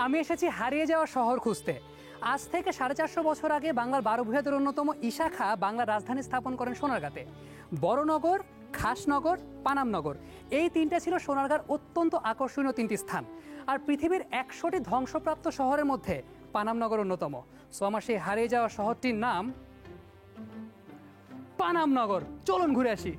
আমি এসেছি হারিয়ে যাওয়া শহর খুঁজতে। আজ থেকে 450 বছর আগে বাংলার 12 ভূঁইয়াদের অন্যতম ঈশা খাঁ বাংলার রাজধানী স্থাপন করেন সোনারগাঁতে। বড়নগর, খাসনগর, পানামনগর এই তিনটা ছিল সোনারগাঁর অত্যন্ত আকর্ষণীয় তিনটি স্থান। আর পৃথিবীর 100টি ধ্বংসপ্রাপ্ত শহরের মধ্যে পানামনগর অন্যতম। সো আমার সেই হারিয়ে যাওয়া শহরটির নাম পানামনগর। চলুন ঘুরে আসি।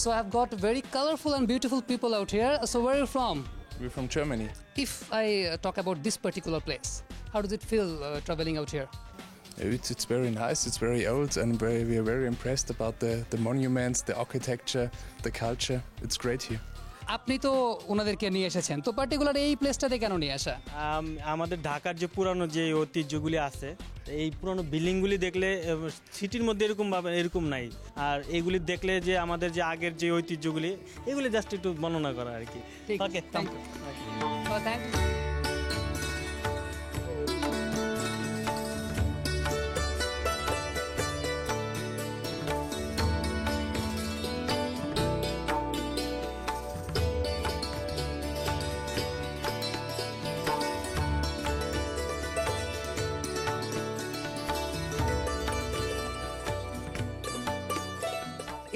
So I've got very colorful and beautiful people out here. So where are you from? We're from Germany. If I talk about this particular place, how does it feel traveling out here? It's very nice, it's very old, and we are very impressed about the monuments, the architecture, the culture. It's great here. আপনি তো ওনাদেরকে নিয়ে এসেছেন, তো particular এই প্লেসটাতে কেন নিয়ে আসা? আমাদের ঢাকার যে পুরানো যে ঐতিহ্যগুলি আছে, এই পুরানো বিল্ডিংগুলি দেখলে সিটির মধ্যে এরকম নাই। আর এইগুলি দেখলে যে আমাদের যে আগের যে ঐতিহ্যগুলি এগুলি জাস্ট একটু বর্ণনা করা আর কি। ওকে, থ্যাংক ইউ।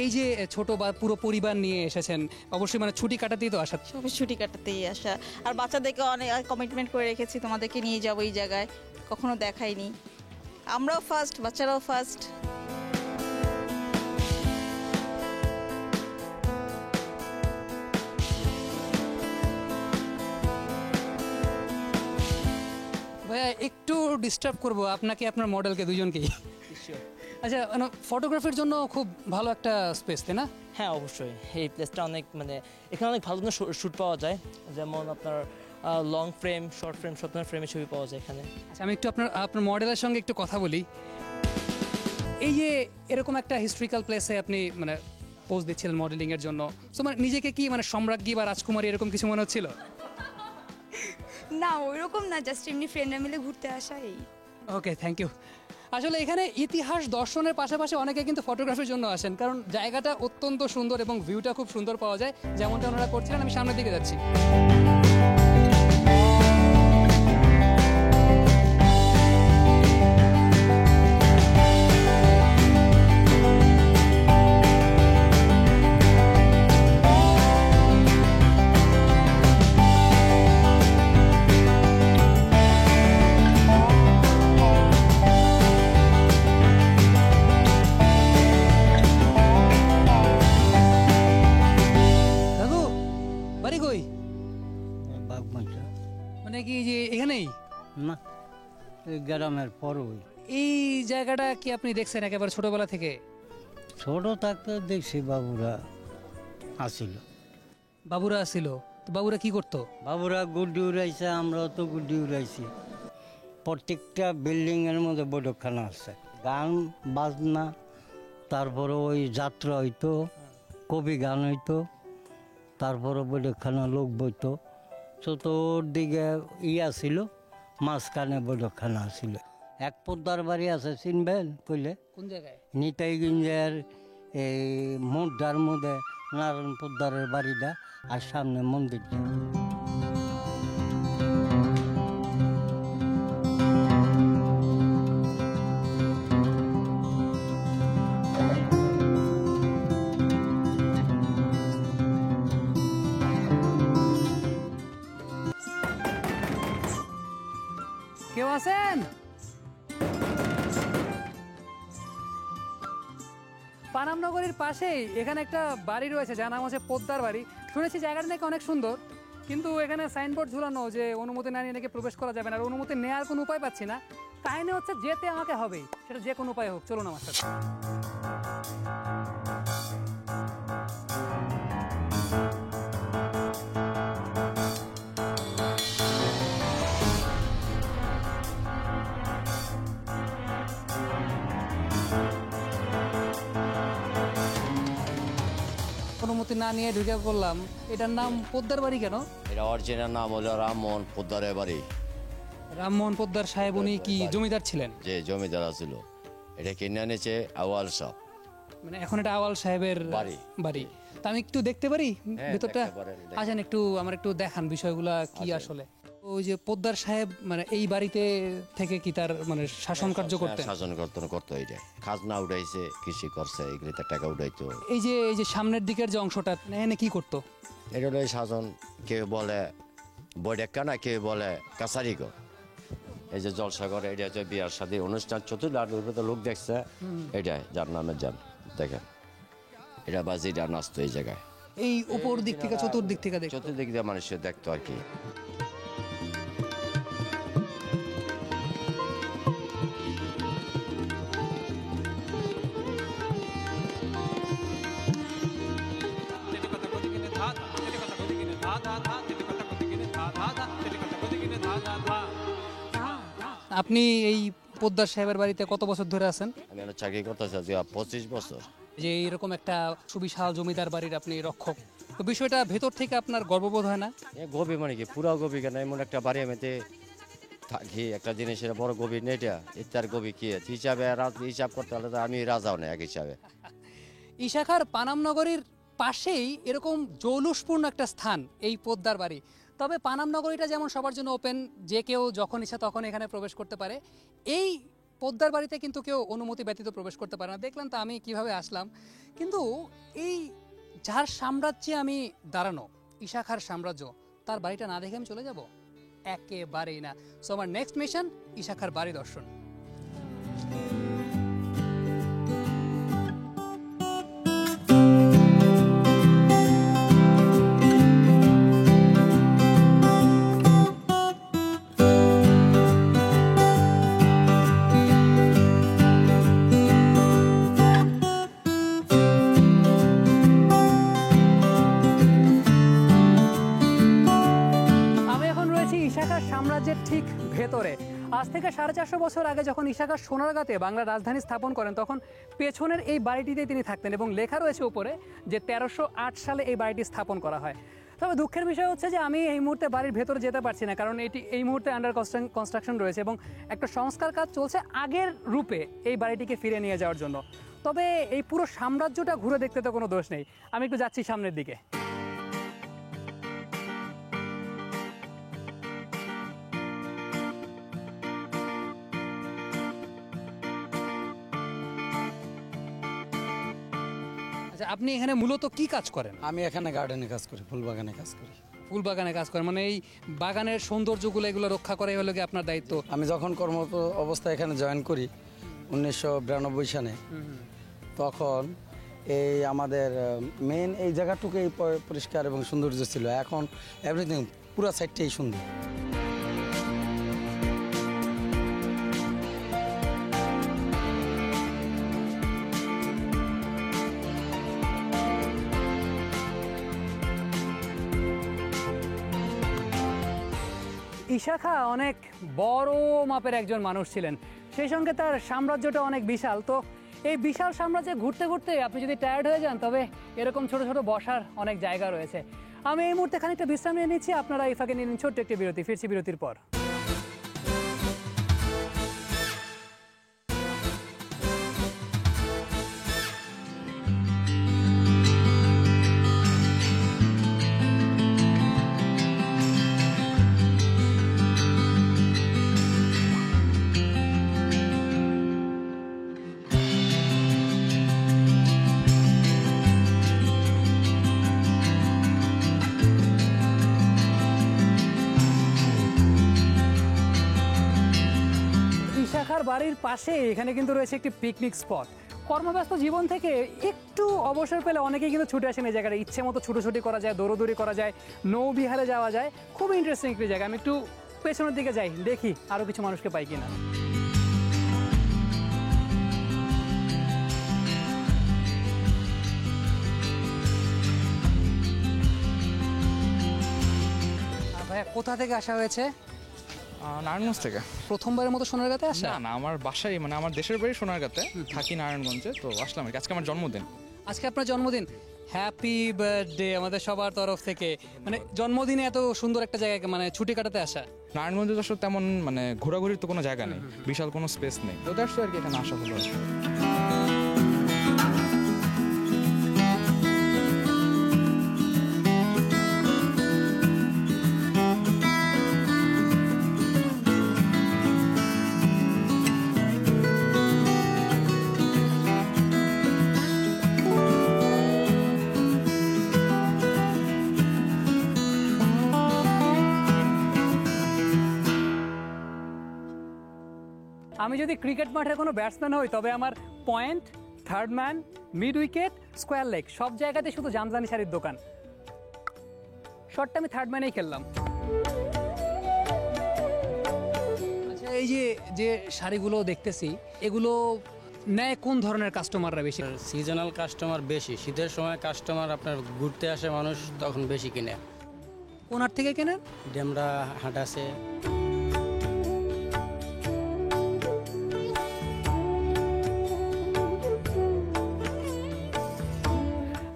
এই যে ছোট বা পুরো পরিবার নিয়ে এসেছেন, অবশ্যই মানে ছুটি কাটাতেই তো আসা। সবাই ছুটি কাটাতেই আসা, আর বাচ্চাদেরকে অনেক কমিটমেন্ট করে রেখেছি, তোমাদেরকে নিয়ে যাবো এই জায়গায়, কখনো দেখাইনি। আমরাও ফার্স্ট, বাচ্চারাও ফার্স্ট। ভাইয়া একটু ডিস্টার্ব করবো আপনাকে, আপনার মডেলকে, দুজনকেই। আচ্ছা, ফটোগ্রাফির জন্য খুব ভালো একটা স্পেস, তাই না? হ্যাঁ, অবশ্যই। এই প্লেসটা অনেক এখানে অনেক ভালো শ্যুট পাওয়া যায়, যেমন আপনার লং ফ্রেম, শর্ট ফ্রেম, সব ধরনের ফ্রেমের ছবি পাওয়া যায় এখানে। আচ্ছা, আমি একটু আপনার মডেলের সঙ্গে একটু কথা বলি। এই যে এরকম একটা হিস্ট্রিক্যাল প্লেসে আপনি পোজ দিচ্ছিলেন মডেলিংয়ের জন্য, তো নিজেকে কি সম্রাজ্ঞী বা রাজকুমারী এরকম কিছু মনে হচ্ছিল? না, ওইরকম না, জাস্ট এমনি ফ্রেন্ডরা মিলে ঘুরতে আসা এই। ওকে, থ্যাংক ইউ। আসলে এখানে ইতিহাস দর্শনের পাশাপাশি অনেকে কিন্তু ফটোগ্রাফির জন্য আসেন, কারণ জায়গাটা অত্যন্ত সুন্দর এবং ভিউটা খুব সুন্দর পাওয়া যায়, যেমনটা ওনারা করছিলেন। আমি সামনের দিকে যাচ্ছি। কি যে এখানেই না, গ্রামের পর এই জায়গাটা কি আপনি দেখছেন একেবারে ছোটবেলা থেকে? ছোট থাকতে দেখছি বাবুরা আসিল। বাবুরা আসিল? তো বাবুরা কি করতো? বাবুরা গুড্ডি উড়াইছে, আমরাও তো গুড্ডি উড়াইছি। প্রত্যেকটা বিল্ডিং এর মধ্যে বৈঠকখানা আছে, গান বাজনা, তারপরে ওই যাত্রা হইতো, কবি গান হইতো, তারপরে বৈঠকখানা লোক বইতো। চতুর্দিকে ছিল, মাঝখানে বৈঠকখানা ছিল। এক পোদ্দার বাড়ি আছে, চিনবেন কইলে? কোন জায়গায়? নিতাইগঞ্জের এই মোড়টার মধ্যে নারায়ণ পোদ্দারের বাড়িটা, আর সামনে মন্দিরটা। কেউ আছেন? পানামনগরের পাশেই এখানে একটা বাড়ি রয়েছে, যার নাম হচ্ছে পোদ্দার বাড়ি। শুনেছি জায়গাটা নাকি অনেক সুন্দর, কিন্তু এখানে সাইনবোর্ড ঝুলানো যে অনুমতি না নিয়ে নাকি প্রবেশ করা যাবে না। আর অনুমতি নেওয়ার কোনো উপায় পাচ্ছি না। কাহিনী হচ্ছে যেতে আমাকে হবেই, সেটা যে কোনো উপায় হোক। চলুন আমার সাথে। অনুমতি অনুমতি না নিয়ে ঢুকে পড়লাম। এটার নাম পোদ্দার বাড়ি কেন? এটা অরিজিনাল নাম হলো রামমোহন পোদ্দারের বাড়ি। রামমোহন পোদ্দার সাহেব উনি কি জমিদার ছিলেন? যে জমিদার ছিল, এটা কিনে এনেছে আওয়াল সাহ। মানে এখন এটা আওয়াল সাহেবের বাড়ি। তা আমি একটু দেখতে পারি ভেতরটা? দেখতে পারেন, দেখতে আসেন একটু আমার একটু দেখান বিষয়গুলা কি আসলে। ওই যে পোদ্দার সাহেব মানে এই বাড়িতে থেকে কি তার মানে শাসন কার্য করতেন? শাসন করতো এটা। খাজনা উঠাইছে, কৃষি করছে, এগুলিতে টাকা উঠাইতো। এই যে সামনের দিকের যে অংশটা এনে কি করতো? এটা হলো শাসন। কেউ বলে বৈডেক্কা, কেউ বলে কাছারি ঘর। এই যে জলসাগর, এটা হচ্ছে বিয়ার শাদী অনুষ্ঠান চতুর্থ লোক দেখছে, এটাই যার নামে যান দেখেন। এটা বাজিটা নাচতো এই জায়গায়। এই উপর দিক থেকে চতুর্দিক থেকে দেখতো? চতুর্দিক দিয়ে মানুষের দেখতো আর কি। আপনি এই পোদ্দার সাহেবের বাড়িতে কত বছর ধরে আছেন? আমি একটা চাকরি করতেছি 25 বছর। যে এরকম একটা সুবিশাল জমিদার বাড়ির আপনি রক্ষক, তো বিষয়টা ভেতর থেকে আপনার গর্ববোধ হয় না? গভীর মানে কি পুরা গভীর কেন? এমন একটা বাড়ি আমিতে থাকি, একটা জিনিসের বড় গভীর নেই এটা। ইত্যার গভীর কি হিসাবে হিসাব করতে হলে তো আমি রাজাও নেই এক হিসাবে। ইশাখার পানাম নগরীর পাশেই এরকম জৌলুসপূর্ণ একটা স্থান এই পোদ্দার বাড়ি। তবে পানাম নগরীটা যেমন সবার জন্য ওপেন, যে কেউ যখন ইচ্ছা তখন এখানে প্রবেশ করতে পারে, এই পোদ্দার বাড়িতে কিন্তু কেউ অনুমতি ব্যতীত প্রবেশ করতে পারে না। দেখলাম তো আমি কিভাবে আসলাম। কিন্তু এই যার সাম্রাজ্যে আমি দাঁড়ানো, ইশাখার সাম্রাজ্য, তার বাড়িটা না দেখে আমি চলে যাব? একেবারেই না। সো আমার নেক্সট মিশন ইশাখার বাড়ি দর্শন। সাম্রাজ্যের ঠিক ভেতরে আজ থেকে 450 বছর আগে যখন ইশাখা সোনারগাঁতে বাংলার রাজধানী স্থাপন করেন, তখন পেছনের এই বাড়িটিতেই তিনি থাকতেন এবং লেখা রয়েছে উপরে যে 1308 সালে এই বাড়িটি স্থাপন করা হয়। তবে দুঃখের বিষয় হচ্ছে যে আমি এই মুহূর্তে বাড়ির ভেতরে যেতে পারছি না, কারণ এটি এই মুহূর্তে আন্ডার কনস্ট্রাকশন রয়েছে এবং একটা সংস্কার কাজ চলছে আগের রূপে এই বাড়িটিকে ফিরে নিয়ে যাওয়ার জন্য। তবে এই পুরো সাম্রাজ্যটা ঘুরে দেখতে তো কোনো দোষ নেই। আমি একটু যাচ্ছি সামনের দিকে। আচ্ছা, আপনি এখানে মূলত কি কাজ করেন? আমি এখানে গার্ডেনে কাজ করি, ফুল বাগানে কাজ করি। ফুল বাগানে কাজ করেন মানে এই বাগানের সৌন্দর্যগুলো এগুলো রক্ষা করাই হলো কি আপনার দায়িত্ব? আমি যখন কর্মরত অবস্থায় এখানে জয়েন করি 1992 সালে, তখন এই আমাদের মেন এই জায়গাটুকুই পরিষ্কার এবং সৌন্দর্য ছিল। এখন এভরিথিং পুরো সাইডটাই সুন্দর। ইশাখা অনেক বড় মাপের একজন মানুষ ছিলেন, সেই সঙ্গে তার সাম্রাজ্যটা অনেক বিশাল। তো এই বিশাল সাম্রাজ্যে ঘুরতে ঘুরতে আপনি যদি টায়ার্ড হয়ে যান, তবে এরকম ছোট ছোট বসার অনেক জায়গা রয়েছে। আমি এই মুহূর্তে খানিকটা বিশ্রাম নিয়ে নিচ্ছি, আপনারা এই ফাঁকে নিয়ে নিন ছোট্ট একটি বিরতি। ফিরছি বিরতির পর। বাড়ির পাশে এখানে কিন্তু রয়েছে একটি পিকনিক স্পট। কর্মব্যস্ত জীবন থেকে একটু অবসর পেলে অনেকেই কিন্তু ছুটে আসেন এই জায়গাটা। ইচ্ছে মতো ছুটোছুটি করা যায়, দৌড়দৌড়ি করা যায়, নৌবিহারে যাওয়া যায়। খুব ইন্টারেস্টিং একটি জায়গা। আমি একটু পেছনের দিকে যাই, দেখি আরও কিছু মানুষকে পাই কিনা। ভাইয়া, কোথা থেকে আসা হয়েছে? নারায়ণগঞ্জ থেকে। প্রথমবারের মতো সোনারগাঁতে আসা? না, আমার বাসায় মানে আমার দেশের বাড়ি সোনারগাঁতে, থাকি নারায়ণগঞ্জে। তো আসলাম, আজকে আমার জন্মদিন। আজকে আপনার জন্মদিন? হ্যাপি বার্থডে আমাদের সবার তরফ থেকে। মানে জন্মদিনে এত সুন্দর একটা জায়গায় মানে ছুটি কাটাতে আসা। নারায়ণগঞ্জে তো আসলে তেমন মানে ঘোরাঘুরির তো কোনো জায়গা নেই, বিশাল কোনো স্পেস নেই, তো দ্যাটস আর কি এখানে আসা হলো। আমি যদি ক্রিকেট মাঠের কোনো ব্যাটসম্যান হই তবে আমার point, third man, mid wicket, square leg সব জায়গাতে শুধু জামদানি শাড়ির দোকান। শটটা আমি থার্ড ম্যানেই খেললাম। আচ্ছা, এই যে যে শাড়িগুলো দেখতেছি এগুলো নেয় কোন ধরনের কাস্টমাররা বেশি? সিজনাল কাস্টমার বেশি, শীতের সময় কাস্টমার আপনার ঘুরতে আসে মানুষ, তখন বেশি কিনে। কোন হাট থেকে কেনেন? ডেমরা হাট আছে।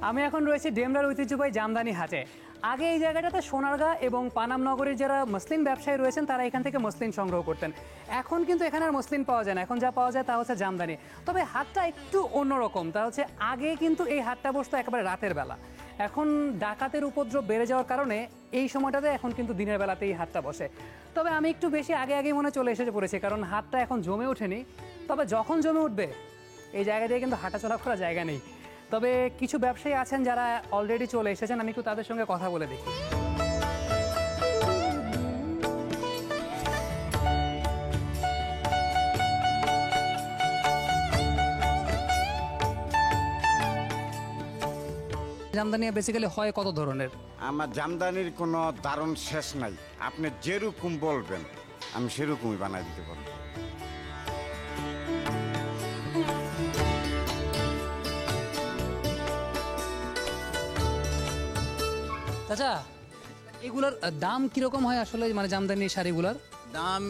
আমি এখন রয়েছি ডেমরার ঐতিহ্যবাহী জামদানি হাটে। আগে এই জায়গাটাতে সোনারগাঁ এবং পানাম নগরের যারা মসলিন ব্যবসায়ী রয়েছেন তারা এখান থেকে মসলিন সংগ্রহ করতেন। এখন কিন্তু এখানে আর মসলিন পাওয়া যায় না, এখন যা পাওয়া যায় তা হচ্ছে জামদানি। তবে হাটটা একটু অন্যরকম, তা হচ্ছে আগে কিন্তু এই হাটটা বসতো একেবারে রাতের বেলা। এখন ডাকাতের উপদ্রব বেড়ে যাওয়ার কারণে এই সময়টাতে এখন কিন্তু দিনের বেলাতে এই হাটটা বসে। তবে আমি একটু বেশি আগে মনে চলে এসে পড়েছি, কারণ হাটটা এখন জমে ওঠেনি। তবে যখন জমে উঠবে এই জায়গা দিয়ে কিন্তু হাঁটাচলা করার জায়গা নেই। তবে কিছু ব্যবসায়ী আছেন যারা অলরেডি চলে এসেছেন, আমি একটু তাদের সঙ্গে কথা বলে দেখি। জামদানি বেসিক্যালি হয় কত ধরনের? আমার জামদানির কোনো দারুণ শেষ নাই, আপনি যেরকম বলবেন আমি সেরকমই বানাই দিতে পারবো। আচ্ছা, এগুলোর দাম কিরকম হয় আসলে, মানে জামদানি শাড়িগুলোর দাম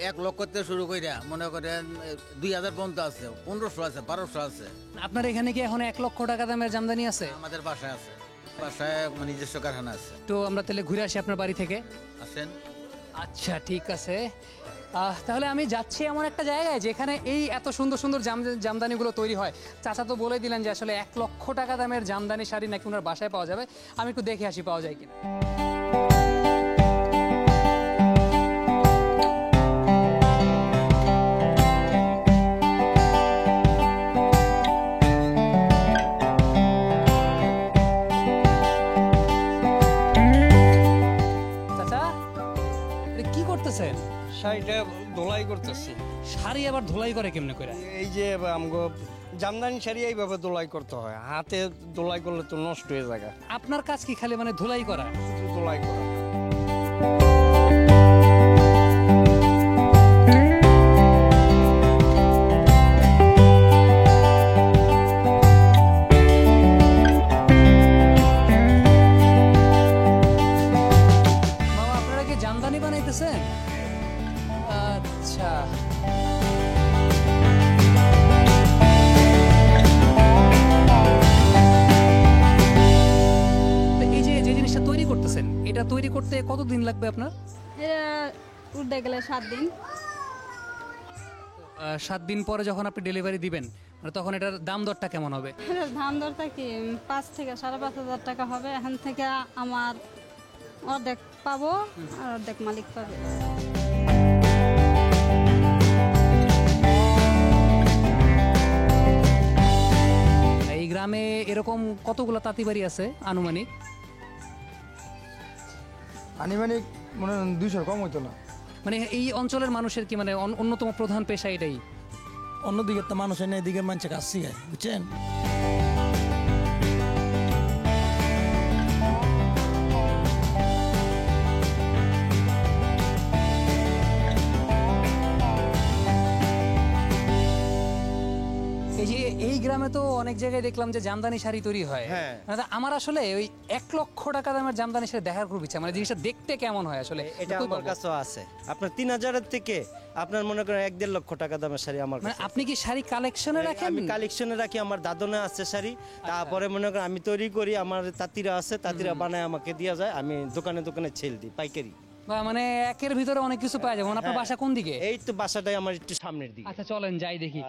1 লক্ষ থেকে শুরু করে মনে করেন 2000 পর্যন্ত আছে, 1500 আছে, 1200 আছে। আপনার এখানে কি এখন 1 লক্ষ টাকা দামের জামদানি আছে? আমাদের বাসায় আছে, বাসায় নিজস্ব কারখানা আছে। তো আমরা তাহলে ঘুরে আসি আপনার বাড়ি থেকে। আসেন। আচ্ছা, ঠিক আছে। তাহলে আমি যাচ্ছি এমন একটা জায়গায় যেখানে এই এত সুন্দর সুন্দর জামদানিগুলো তৈরি হয়। চাচা তো বলে দিলেন যে আসলে 1 লক্ষ টাকা দামের জামদানি শাড়ি নাকি ওনার বাসায় পাওয়া যাবে। আমি একটু দেখে আসি পাওয়া যায় কিনা। চাচা, কি করতেছেন? শাড়িটা ধোলাই করতেছি। শাড়ি আবার ধোলাই করে কেমনে করে? এই যে আমগো জামদানি শাড়ি এইভাবে ধোলাই করতে হয়, হাতে ধোলাই করলে তো নষ্ট হয়ে যায়। আপনার কাজ কি খালি মানে ধোলাই করা? ধোলাই করা। মামা, আপনারা কি জামদানি বানাইতেছেন? আচ্ছা, এই যে যে জিনিসটা তৈরি করতেছেন এটা তৈরি করতে কতদিন লাগবে আপনার? এটা উঠতে গেলে 7 দিন। 7 দিন পরে যখন আপনি ডেলিভারি দিবেন মানে তখন এটার দাম দরটা কেমন হবে? এটার দাম দরটা কি 5 থেকে 5,500 টাকা হবে। এখান থেকে আমার অর্ধেক পাবো আর অর্ধেক মালিক পাবে। এই গ্রামে এরকম কতগুলো তাঁতি বাড়ি আছে আনুমানিক? আনুমানিক মনে হয় 200 কম হইতো না। মানে এই অঞ্চলের মানুষের কি মানে অন্যতম প্রধান পেশা এটাই? অন্যদিকে তো মানুষ এনে এদিকে মানুষ কাজ শিখায়, বুঝছেন? এই যে এই গ্রামে তো অনেক জায়গায় দেখলাম যে জামদানি শাড়ি তৈরি হয়। হ্যাঁ। মানে আমার আসলে ওই 1 লক্ষ টাকা দামের জামদানি শাড়ি দেখার খুব ইচ্ছা, মানে জিনিসটা দেখতে কেমন হয় আসলে। এটা আমার কাছেও আছে, আপনার 3000-এর থেকে আপনার মনে করেন 1-1.5 লক্ষ টাকা দামের শাড়ি আমার মানে কাছে। আপনি কি শাড়ি কালেকশনে রাখেন? আমি কালেকশনে রাখি, আমার দাদনে আছে শাড়ি, তারপরে মনে করেন আমি তৈরি করি, আমার তাঁতিরা আছে, তাঁতিরা বানায় আমাকে দেওয়া যায়, আমি দোকানে দোকানে ছেল দিই পাইকারি। মানে একের ভিতরে অনেক কিছু পাওয়া যায়। আপনার হ্যাঁ। বাসা কোন দিকে? এই তো বাসাটাই আমার একটু সামনের দিকে। আচ্ছা চলেন যাই দেখি।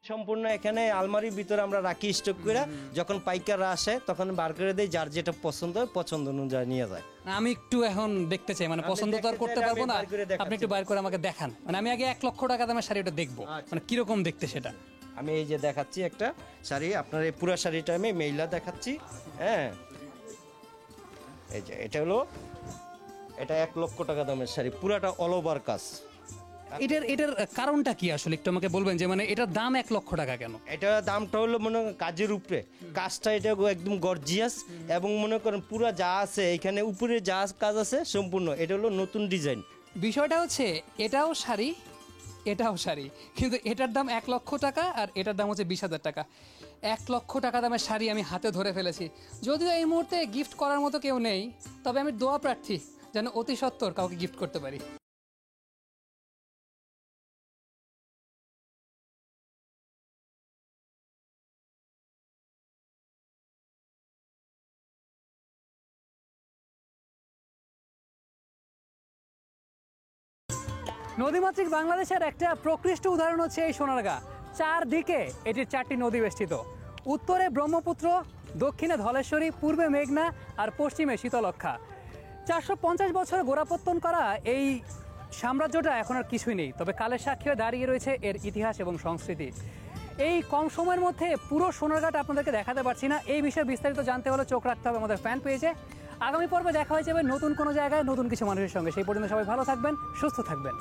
সম্পূর্ণ এখানে আলমারির ভিতরে আমরা রাখি স্টক করে, যখন পাইকাররা আসে তখন বার করে দেই, যার যেটা পছন্দ হয় পছন্দ অনুযায়ী নিয়ে যায়। আমি একটু এখন দেখতে চাই, মানে আপনি পছন্দ তো আর দেখতে করতে চাইলে পারবো আমি না, বার করে দেখাচ্ছি। আপনি একটু বাইর করে আমাকে দেখান। মানে আমি আগে 1 লক্ষ টাকা দামের শাড়িটা দেখবো, মানে কিরকম দেখতে সেটা। আমি এই যে দেখাচ্ছি একটা শাড়ি, আপনার এই পুরো শাড়িটা আমি মেইলা দেখাচ্ছি। হ্যাঁ, এই যে এটা হলো, এটা 1 লক্ষ টাকা দামের শাড়ি, পুরাটা অল ওভার কাজ। এটার কারণটা কি আসলে একটু আমাকে বলবেন, যে মানে এটার দাম 1 লক্ষ টাকা কেন? এটা দামটা হলো মনে করেন কাজের উপরে, কাজটা এটা একদম গর্জিয়াস, এবং মনে করেন পুরা যা আছে এখানে উপরে যা কাজ আছে সম্পূর্ণ, এটা হলো নতুন ডিজাইন। বিষয়টা হচ্ছে এটাও শাড়ি, এটাও শাড়ি, কিন্তু এটার দাম 1 লক্ষ টাকা আর এটার দাম হচ্ছে 20,000 টাকা। 1 লক্ষ টাকা দামের শাড়ি আমি হাতে ধরে ফেলেছি। যদিও এই মুহূর্তে গিফট করার মতো কেউ নেই, তবে আমি দোয়া প্রার্থী যেন অতি সত্বর কাউকে গিফট করতে পারি। নদীমাতৃক বাংলাদেশের একটা প্রকৃষ্ট উদাহরণ হচ্ছে এই সোনারগাঁ। চারদিকে এটির 4টি নদী বেষ্টিত। উত্তরে ব্রহ্মপুত্র, দক্ষিণে ধলেশ্বরী, পূর্বে মেঘনা আর পশ্চিমে শীতলক্ষা। 450 বছর গোড়াপত্তন করা এই সাম্রাজ্যটা এখন আর কিছুই নেই, তবে কালের সাক্ষী হয়ে দাঁড়িয়ে রয়েছে এর ইতিহাস এবং সংস্কৃতি। এই কম সময়ের মধ্যে পুরো সোনারগাঁটা আপনাদেরকে দেখাতে পারছি না। এই বিষয়ে বিস্তারিত জানতে হলে চোখ রাখতে হবে আমাদের ফ্যান পেজে। আগামী পর্বে দেখা হয়ে যাবে নতুন কোনো জায়গায় নতুন কিছু মানুষের সঙ্গে। সেই পর্যন্ত সবাই ভালো থাকবেন, সুস্থ থাকবেন।